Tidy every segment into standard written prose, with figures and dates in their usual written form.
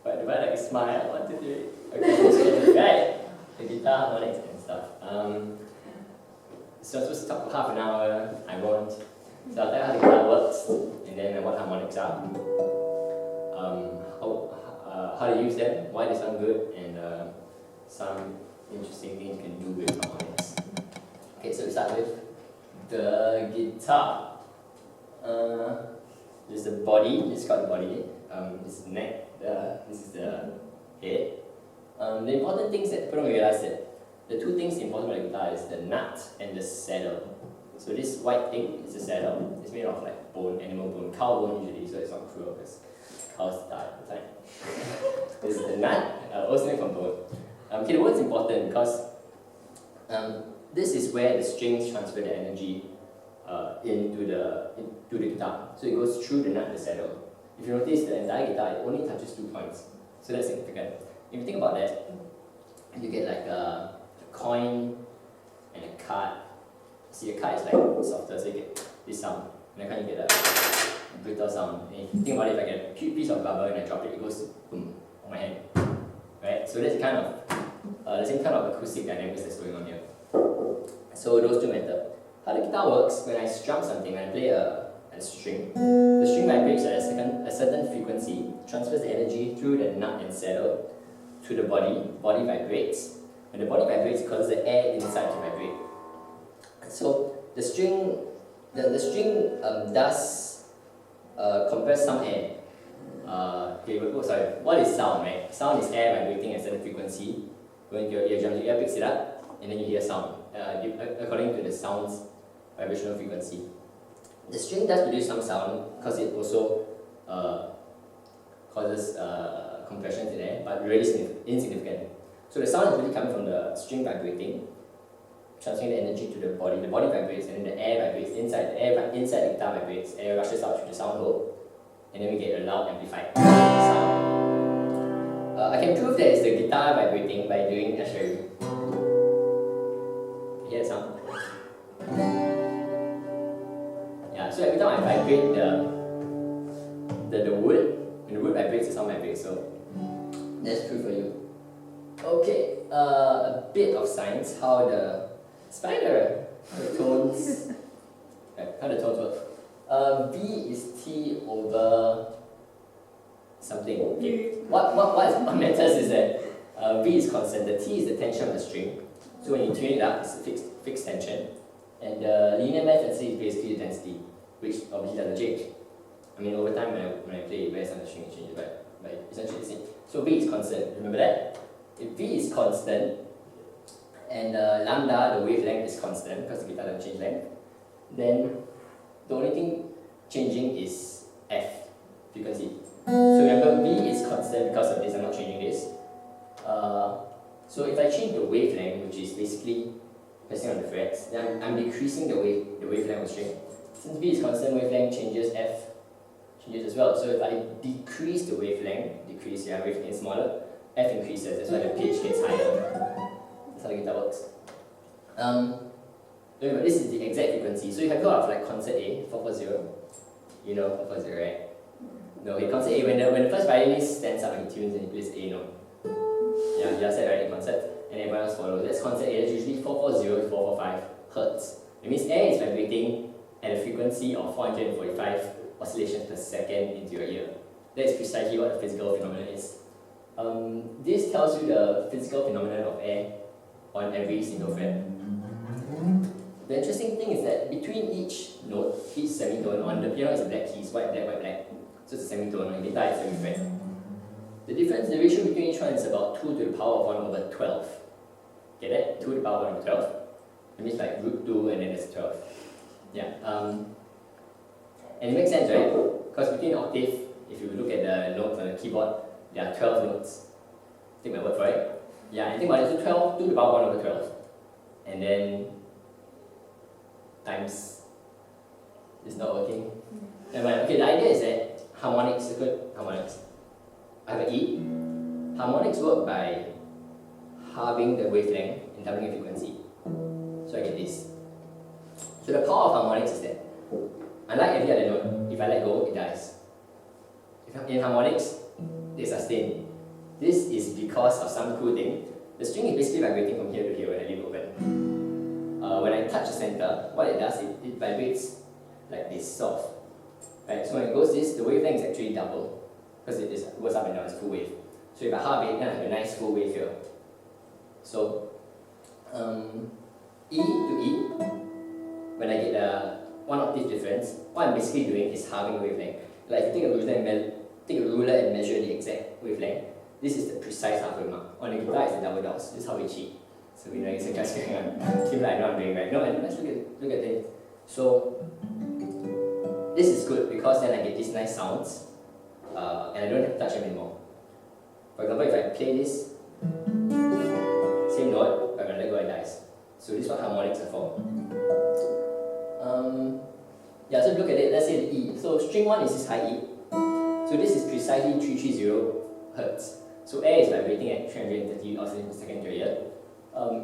But if I like smile, 1, 2, 3, okay, right? The guitar, harmonics and stuff. So I'm supposed to talk for half an hour, I won't. So I'll tell you how the guitar works, and then what harmonics are, how to use them, why they sound good, and some interesting things you can do with harmonics. Okay, so we start with the guitar. This is the body, this is called the body. This is the neck, this is the head. The important things that people don't realize that the two things important about the guitar is the nut and the saddle. So this white thing is the saddle. It's made of like bone, animal bone, cow bone usually, so it's not cruel because cows die all the time. This is the nut, also made from bone. Okay, the word's important because this is where the strings transfer the energy into the guitar. So it goes through the nut and the saddle. If you notice, the entire guitar, it only touches 2 points. So that's significant. If you think about that, you get like a coin and a card. See, a card is like softer, so you get this sound. And then you get a brittle sound. And if you think about it, if I get a cute piece of rubber and I drop it, it goes boom on my hand. Right? So that's kind of the same kind of acoustic dynamics that's going on here. So those two matter. How the guitar works, when I strum something, when I play a string, the string vibrates at a certain frequency, transfers the energy through the nut and saddle to the body vibrates. When the body vibrates, it causes the air inside to vibrate. So the string does compress some air. What is sound, right? Sound is air vibrating at a certain frequency. When your eardrums, your ear picks it up, and then you hear sound, according to the sound's vibrational frequency. The string does produce some sound because it also causes compression to the air, but really insignificant. So the sound is really coming from the string vibrating, transferring the energy to the body vibrates, and then the air vibrates inside. The air inside the guitar vibrates, air rushes out through the sound hole, and then we get a loud amplified sound. I can prove that it's the guitar vibrating by doing, I'll show you. Hear the sound? Yeah, so every time I vibrate the wood, when the wood vibrates, the sound vibrates, so that's proof for you. Okay, a bit of science, how the spider, the tones, how the tones work. V is T over something. Okay. What matters is that V is constant, the T is the tension of the string. So when you tune it up, it's a fixed tension. And the linear math density is basically the density, which obviously doesn't change. I mean, over time when I play it, where's on the string, it changes, but essentially the same. So V is constant, remember that? If V is constant, and lambda, the wavelength, is constant, because the guitar doesn't change length, then the only thing changing is F, frequency. So remember, V is constant because of this, I'm not changing this. So if I change the wavelength, which is basically pressing on the frets, then I'm decreasing the wavelength of the string. Since V is constant, wavelength changes, F changes as well. So if I decrease the wavelength, wavelength is smaller, F increases, that's why the pitch gets higher. That's how the guitar works. Remember, this is the exact frequency. So you have heard of like concert A, 440. You know 440, right? No, okay, concert A, when the first violinist stands up and he tunes and he plays A note. Yeah, you just said right in concert, and everyone else follows. That's concert A, that's usually 440 to 445 hertz. It means air is vibrating at a frequency of 445 oscillations per second into your ear. That's precisely what the physical phenomenon is. This tells you the physical phenomenon of air on every single fret. The interesting thing is that between each note, each semitone, on the piano is black keys, white, black. So it's a semitone, on the guitar it's semi-fret. The difference, the ratio between each one is about 2 to the power of 1 over 12. Get that? 2 to the power of 1 over 12. It means like root 2 and then it's 12. Yeah. And it makes sense, right? Because between octave, if you look at the notes on the keyboard, there are 12 notes. Take my word for it. Yeah, and think about it, so 12, 2 to the power of 1 over 12. And then times, it's not working. Okay, the idea is that harmonics, good harmonics. I have an E. Harmonics work by halving the wavelength and doubling the frequency. So I get this. So the power of harmonics is that, unlike every other note, if I let go, it dies. In harmonics, they sustain. This is because of some cool thing. The string is basically vibrating from here to here when I leave it open. When I touch the center, what it does, it vibrates like this, soft. Right? So when it goes this, the wavelength is actually double, because it goes up and down, it's full wave. So if I halve it, then I have a nice full wave here. So, E to E, when I get a 1 octave difference, what I'm basically doing is halving the wavelength. Like if you take a ruler and measure the exact wavelength, this is the precise halfway mark. On the guitar, it's the double dots. This is how we cheat. So we know exactly what's going on. Keep like I know I'm doing right. No, and let's look at this. So this is good because then I get these nice sounds, and I don't have to touch them anymore. For example, if I play this same note, but I'm gonna let go, it dies. So this is what harmonics are for. Yeah, so look at it. Let's say the E. So string 1 is this high E. So this is precisely 330 Hertz. So air is vibrating at 330 oscillations per second to your ear.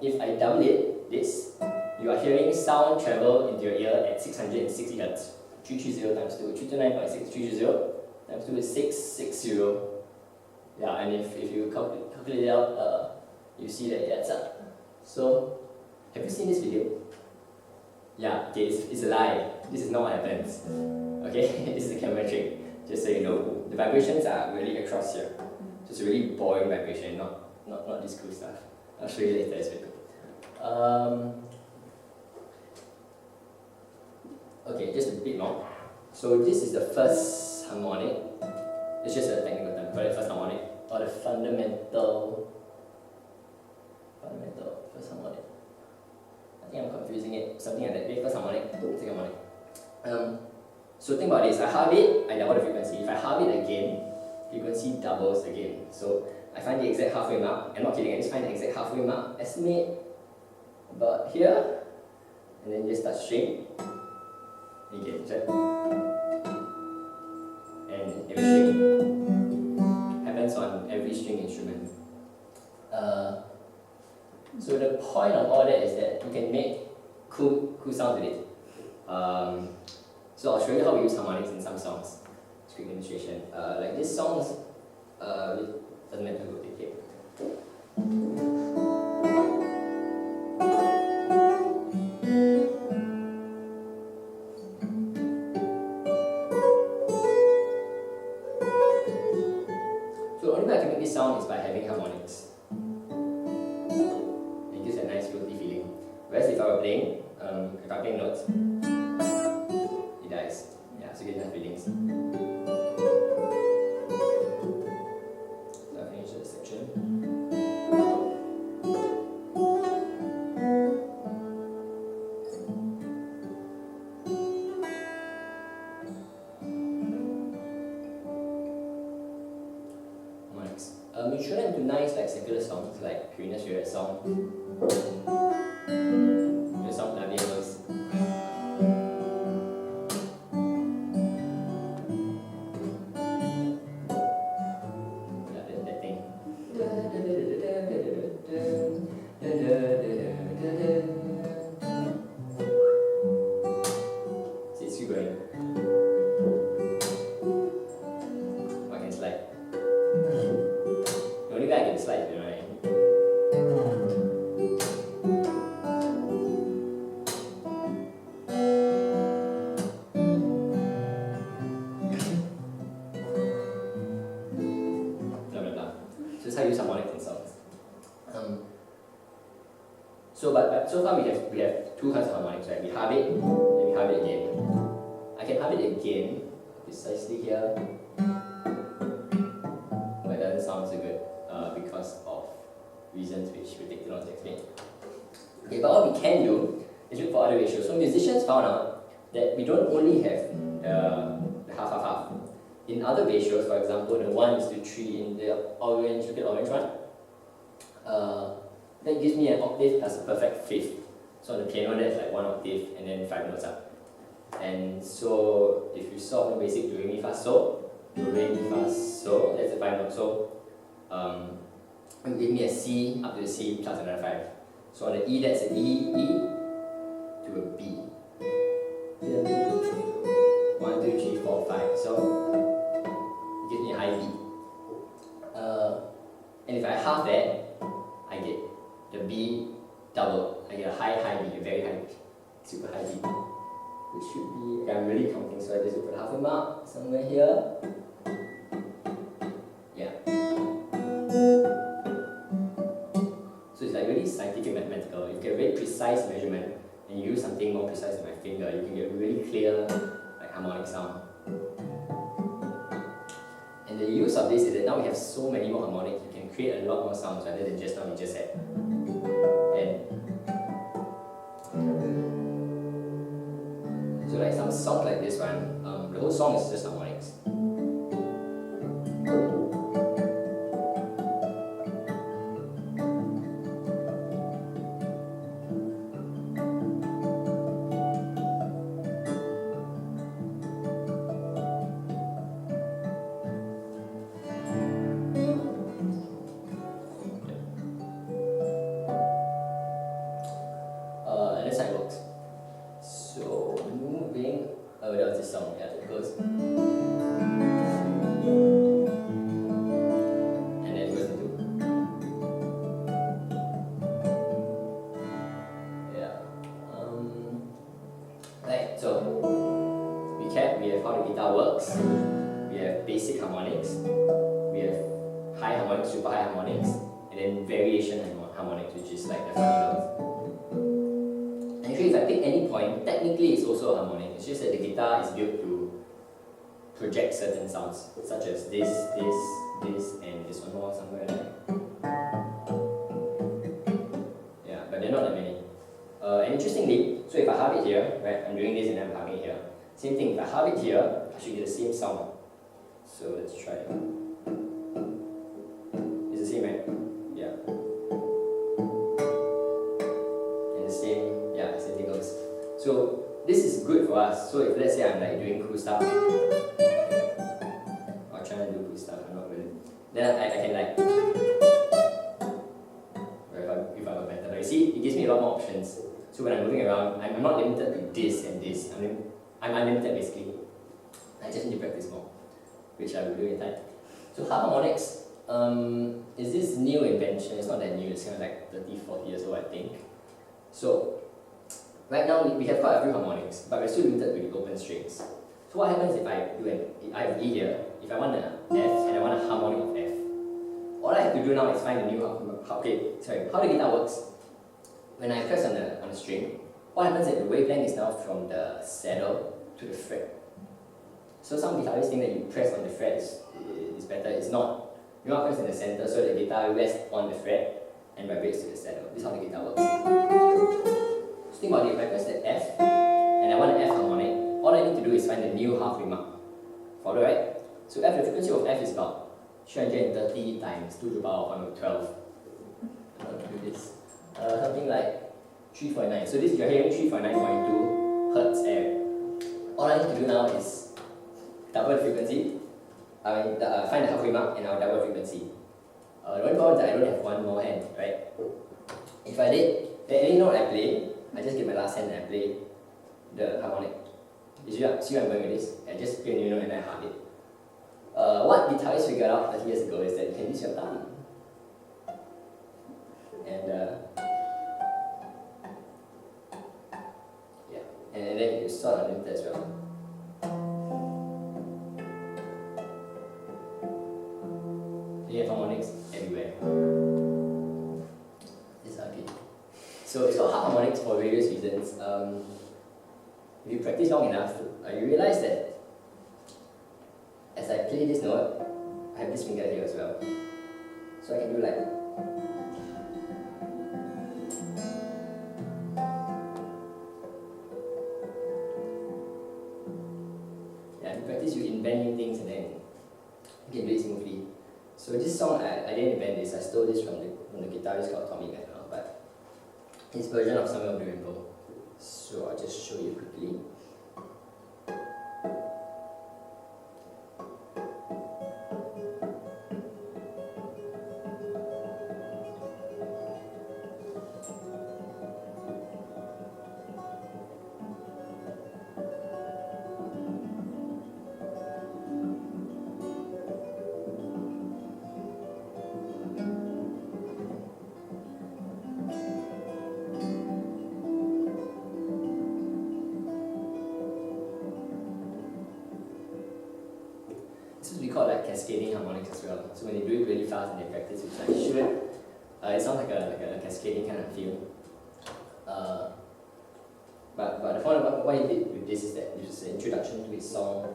If I double it, this, you are hearing sound travel into your ear at 660 Hertz. 330 times 2, 329.6, 330 times 2 is 660. Yeah, and if you calculate it out, you see that it adds up. So, have you seen this video? Yeah, okay, it's a lie. This is not what happens. Okay, this is a camera trick, just so you know. The vibrations are really across here. So it's a really boring vibration, not this cool stuff. I'll show you later, it's very cool. Okay, just a bit more. So this is the first harmonic. It's just a technical term, call it first harmonic, or the fundamental first harmonic. I think I'm confusing it, something like that. First harmonic, second harmonic. So think about this, I halve it, I double the frequency. If I halve it again, frequency doubles again. So I find the exact halfway mark. I'm not kidding, I just find the exact halfway mark, estimate about here, and then just touch string. You get it, and every string happens on every string instrument. So the point of all that is that you can make cool sounds with it. So I'll show you how we use harmonics in some songs. It's a quick demonstration. Like this song doesn't matter who take it. So the only way I can make this sound is by having harmonics. It gives a nice floaty feeling. Whereas if I were playing, if I'm playing notes, it dies. Yeah, so you get nice feelings. So I'll finish this section. You shouldn't do nice like secular songs like Karina's favorite song. The song La Vie Rose. Yeah, that thing. See, it's still going. I can slide. The only way I can slide, you know what I mean? Blah blah blah. So this is how you use harmonics in songs. But so far we have two kinds of harmonics, right? We halve it and we halve it again. I can halve it again precisely here. But it doesn't sound so good because of reasons which will take too long to explain. Okay, but what we can do is look for other ratios. So musicians found out that we don't only have the half. In other ratios, for example, the 1:3 in the orange, look at the orange one, that gives me an octave plus a perfect fifth. So on the piano, that's like 1 octave and then 5 notes up. And so if you solve the basic do re mi fa sol, that's the 5 notes. So it will give me a C up to the C plus another 5. So on the E, that's an E to a B. 1, 2, 3, 4, 5. So it gives me a high B. And if I half that, I get the B double. I get a high B, a very high, super high B. Which should be, okay, I'm really counting, so I just put half a mark somewhere here. Yeah. So it's like really scientific mathematical. You get very precise measurement, and you use something more precise than my finger, you can get really clear like harmonic sound. And the use of this is that now we have so many more harmonics, you can create a lot more sounds rather than just now we just had. And so like some songs like this one, the whole song is just harmonics. And that's how it works. So moving, that was this song, yeah, it goes. And then it goes into. Yeah. Right, so recap, we have how the guitar works, we have basic harmonics, we have high harmonics, super high harmonics, and then variation harmonics, which is like the funny notes. If I pick any point, technically it's also a harmonic. It's just that the guitar is built to project certain sounds, such as this, and this one more somewhere like. Yeah, but they're not that many. And interestingly, so if I halve it here, right, I'm doing this and I'm halving it here. Same thing, if I halve it here, I should get the same sound. So let's try it. It's the same, right? Yeah. So this is good for us. So if let's say I'm like doing cool stuff, or trying to do cool stuff, I'm not really. Then I can like, or if I'm a better, but you see, it gives me a lot more options. So when I'm moving around, I'm not limited to this and this. I'm unlimited basically. I just need to practice more, which I will do in time. So harmonics is this new invention. It's not that new. It's kind of like 30, 40 years old, I think. So right now we have quite a few harmonics, but we're still limited to the open strings. So what happens if I do I have E here, if I want an F and I want a harmonic of F, all I have to do now is find a new how the guitar works. When I press on the string, what happens is the wavelength is now from the saddle to the fret. So some guitarists think that you press on the fret is better. It's not. You want to press in the center so the guitar rests on the fret and vibrates to the saddle. This is how the guitar works. So think about it, if I press the F and I want an F harmonic, all I need to do is find a new half remark. Follow, right? So the frequency of F is about 330 times 2 to the power of 112. How to do this? Something like 3.9. So this you're hearing 3.9.2 Hertz air. All I need to do now is double the frequency. Find the half remark and I'll double frequency. The only problem is that I don't have one more hand, right? If I did, then any note I play, I just get my last hand and I play the harmonic. See where I'm going with this? I just play a new note and I halve it. What guitarists figured out 30 years ago is that you can use your thumb. And yeah, and then you sort of unlimited as well. You have harmonics everywhere. This is okay. So it's called harmonics for various reasons. If you practice long enough, you realize that as I play this note, I have this finger here as well. So I can do like. Yeah, if you practice, you invent new things and then you can do it smoothly. So this song, I didn't invent this, I stole this from the guitarist called Tommy Bennell, but his version of Summer of the Rainbow. So I'll just show you quickly. cascading harmonics as well. So when they do it really fast and they practice, which I should, it sounds like a cascading kind of feel. But the point of what he did with this is that it was an introduction to his song.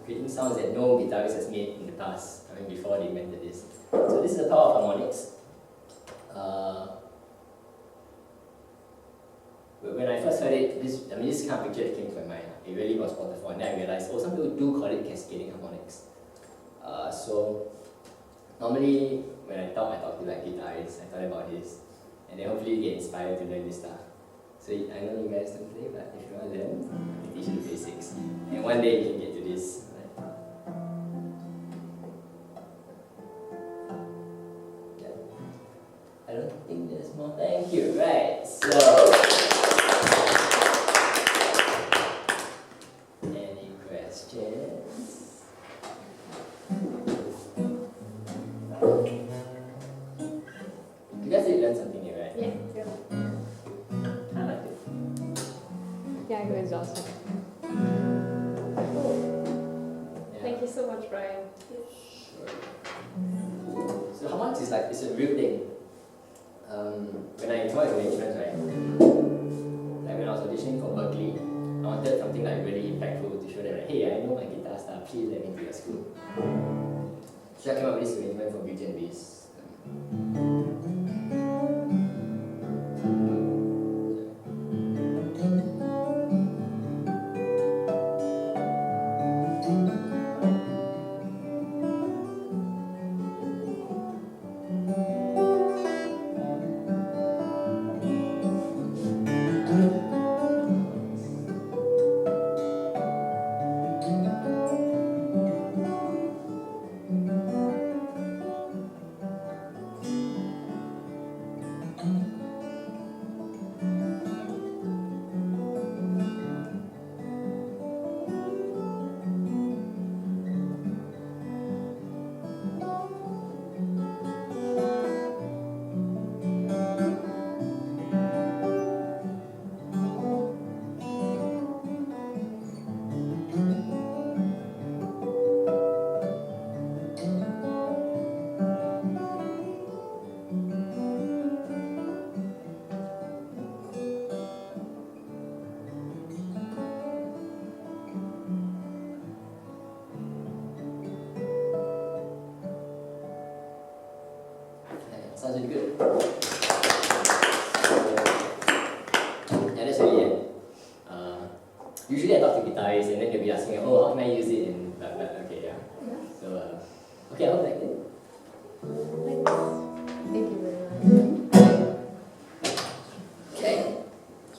Creating sounds that no guitarist has made in the past, before they invented this. So this is the power of harmonics. When I first heard it, this kind of picture that came to my mind. It really was wonderful, and then I realized, some people do call it cascading harmonics. So normally when I talk to like guitarists, I talk about this, and then hopefully you get inspired to learn this stuff. So I know you guys don't play, but if you want to learn, I teach you the basics, and one day you can get to this. I don't think there's more. Thank you. Right. So, any questions? You guys did learn something new, right? Yeah. I liked it. Yeah, it was awesome. Yeah. Thank you so much, Bryan. Sure. So harmonics is like, it's a real thing. When I told arrangements, right, like when I was auditioning for Berkeley, I wanted something like really impactful to show them, like, hey, I know my guitar stuff, please let me to your school. So I came up with this arrangement for Beauty and Beast. Sounds really good. Yeah, that's really it. Usually I talk to guitarists and then they'll be asking, oh, how can I use it in blah, blah. Okay, yeah. So, okay, I hope you liked it. Thank you very much.